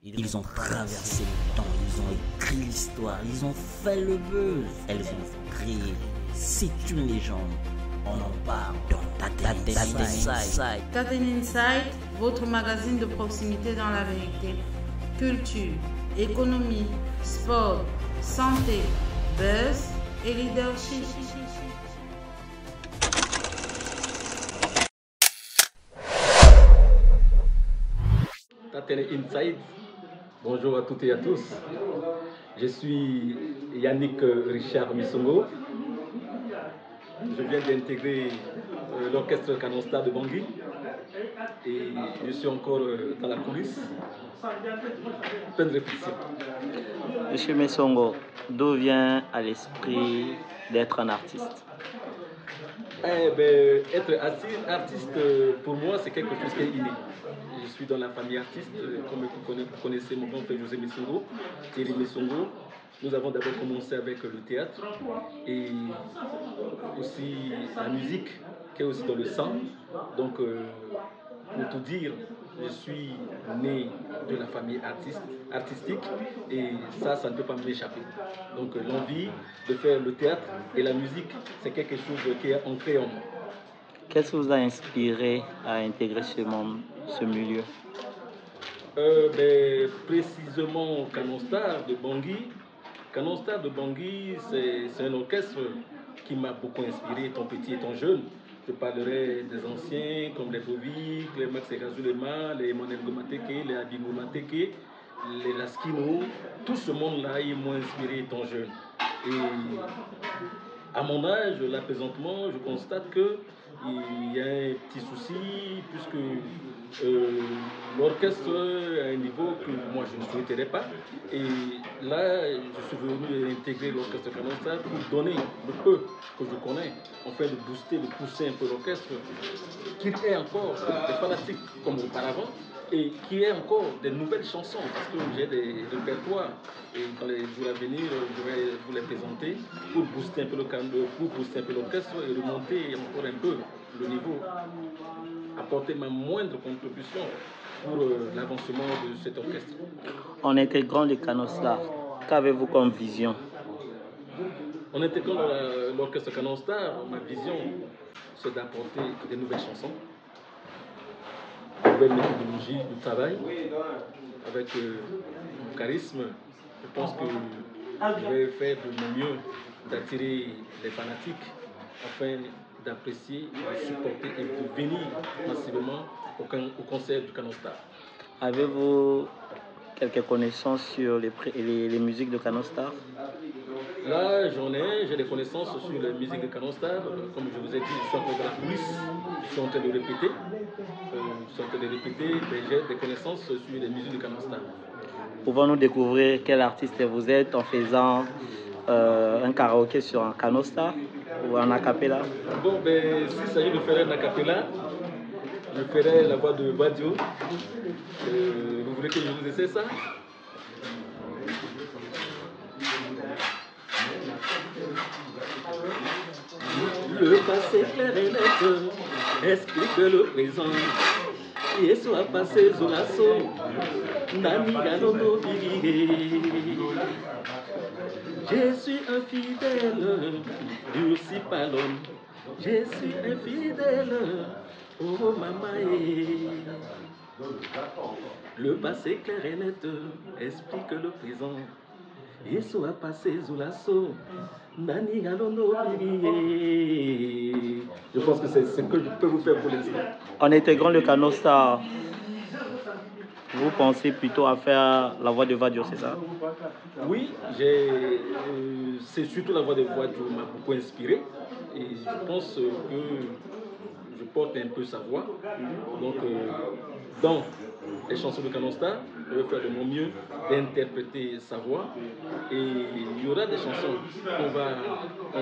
Ils ont traversé le temps, ils ont écrit l'histoire, ils ont fait le buzz, elles ont créé. C'est une légende. On en parle dans Taten Inside. Taten Inside, votre magazine de proximité dans la vérité. Culture, économie, sport, santé, buzz et leadership. Taten Inside, bonjour à toutes et à tous. Je suis Yannick Richard Misongo. Je viens d'intégrer l'orchestre Canon Star de Bangui et je suis encore dans la coulisse, plein de répétitions. Monsieur Misongo, d'où vient à l'esprit d'être un artiste? Être artiste, pour moi, c'est quelque chose qui est inné. Je suis dans la famille artiste, comme vous connaissez mon grand frère José Misongo, Thierry Misongo. Nous avons d'abord commencé avec le théâtre et aussi la musique qui est aussi dans le sang. Donc, pour tout dire, je suis né de la famille artistique et ça ne peut pas m'échapper. Donc, l'envie de faire le théâtre et la musique, c'est quelque chose qui est ancré en moi. Qu'est-ce qui vous a inspiré à intégrer ce milieu? Précisément Canon Star de Bangui. Canon Star de Bangui, c'est un orchestre qui m'a beaucoup inspiré étant petit, étant jeune. Je parlerai des anciens comme les Bovic, les Max Erazulema, les Emmanuel Gomateke, les Abingo Mateke, les Laskino. Tout ce monde-là, ils m'ont inspiré étant jeune. Et à mon âge, là présentement, je constate qu'il y a un petit souci puisque l'orchestre est à un niveau que moi je ne souhaiterais pas. Et là, je suis venu intégrer l'orchestre Canon Star pour donner le peu que je connais, afin de booster, de pousser un peu l'orchestre, qu'il ait encore des fanatiques comme auparavant et qu'il y ait encore des nouvelles chansons, parce que j'ai des répertoires et dans les jours à venir, je vais vous les présenter pour booster un peu l'orchestre et remonter encore un peu le niveau, apporter ma moindre contribution pour l'avancement de cet orchestre. En intégrant le Canon Star, qu'avez-vous comme vision? En intégrant l'orchestre Canon Star, ma vision, c'est d'apporter des nouvelles chansons, de nouvelles méthodologies du travail, avec mon charisme. Je pense que je vais faire de mon mieux d'attirer les fanatiques afin d'apprécier, de supporter et de venir massivement au concert du Canon Star. Avez-vous quelques connaissances sur les musiques de Canon Star? Là, j'ai des connaissances sur les musiques de Canon Star. Comme je vous ai dit, je suis encore dans la coulisse, je suis en train de répéter. Mais j'ai des connaissances sur les musiques de Canon Star. Pouvons-nous découvrir quel artiste vous êtes en faisant un karaoké sur un Canon Star ou un acapella? S'il s'agit de faire un acapella, je ferai la voix de Badio. Vous voulez que je vous essaie ça? Le passé clair et net explique le présent. Et soit passé sous l'assaut, Nani Galono Bigé. Je suis un fidèle, durci par l'homme. Je suis un fidèle, oh maman. Le passé clair et net explique le présent. Et soit passé sous l'assaut, Nani Galono Bigé. Je pense que c'est ce que je peux vous faire pour l'instant. En intégrant le Canon Star, vous pensez plutôt à faire la voix de Vadio, c'est ça? Oui, c'est surtout la voix de Vadio qui m'a beaucoup inspiré et je pense que je porte un peu sa voix. Donc, dans les chansons de Canon Star, je vais faire de mon mieux d'interpréter sa voix et il y aura des chansons qu'on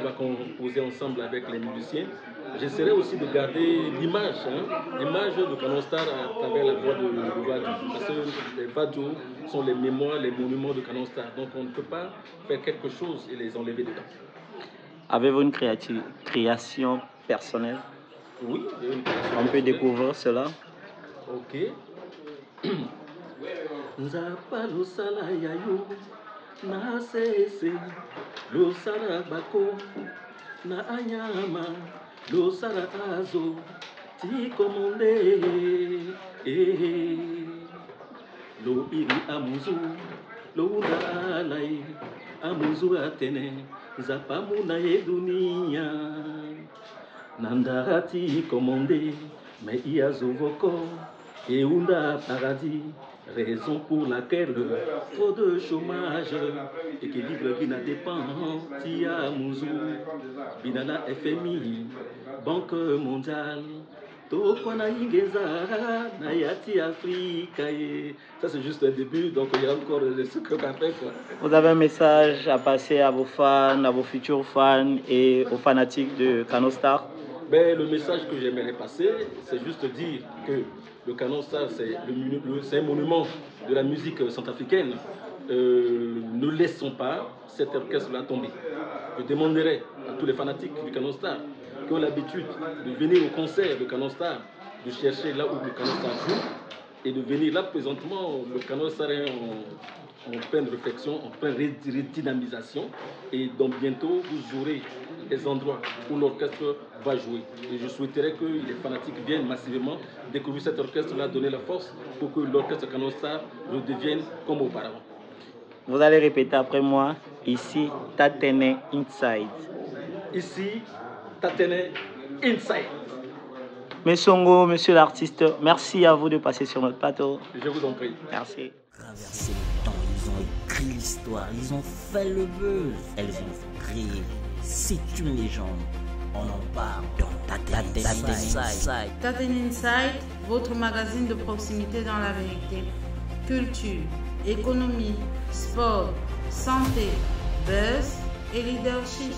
va composer ensemble avec les musiciens. J'essaierai aussi de garder l'image de Canon Star à travers la voix de Vadio, parce que les Vadio sont les mémoires, les monuments de Canon Star. Donc on ne peut pas faire quelque chose et les enlever dedans. Avez-vous une création personnelle? Oui, j'ai une création. On peut découvrir cela? Ok. Nzapa losala yayo na sese losala bako na anyama losala azo ti komonde lo iri amuzu lo una alai amuzu atene nzapa muna ye dunia nandarati komonde me iazovoko et Ounda paradis, raison pour laquelle trop de chômage, équilibre qui n'a dépend, Tia Mouzou, Binala FMI, Banque mondiale, Tokwana Ingeza, Nayati Afrique. Ça c'est juste un début, donc il y a encore ce qu'on a fait. Vous avez un message à passer à vos fans, à vos futurs fans et aux fanatiques de Canostar? Ben, le message que j'aimerais passer, c'est juste dire que le Canon Star, c'est un monument de la musique centrafricaine. Ne laissons pas cet orchestre-là tomber. Je demanderai à tous les fanatiques du Canon Star qui ont l'habitude de venir au concert de Canon Star, de chercher là où le Canon Star joue et de venir là présentement. Le Canon Star est en pleine réflexion, en pleine redynamisation, et donc bientôt vous aurez des endroits où l'orchestre va jouer. Et je souhaiterais que les fanatiques viennent massivement découvrir cet orchestre-là, donner la force pour que l'orchestre Canon Star redevienne comme auparavant. Vous allez répéter après moi, ici, Tatene Inside. Ici, Tatene Inside. Monsieur Songo, monsieur l'artiste, merci à vous de passer sur notre plateau. Je vous en prie. Merci. Traverser le temps, ils ont écrit l'histoire, ils ont fait le buzz, elles ont créé. C'est une légende, on en parle dans Tatene Inside. Tatene Inside, votre magazine de proximité dans la vérité. Culture, économie, sport, santé, buzz et leadership.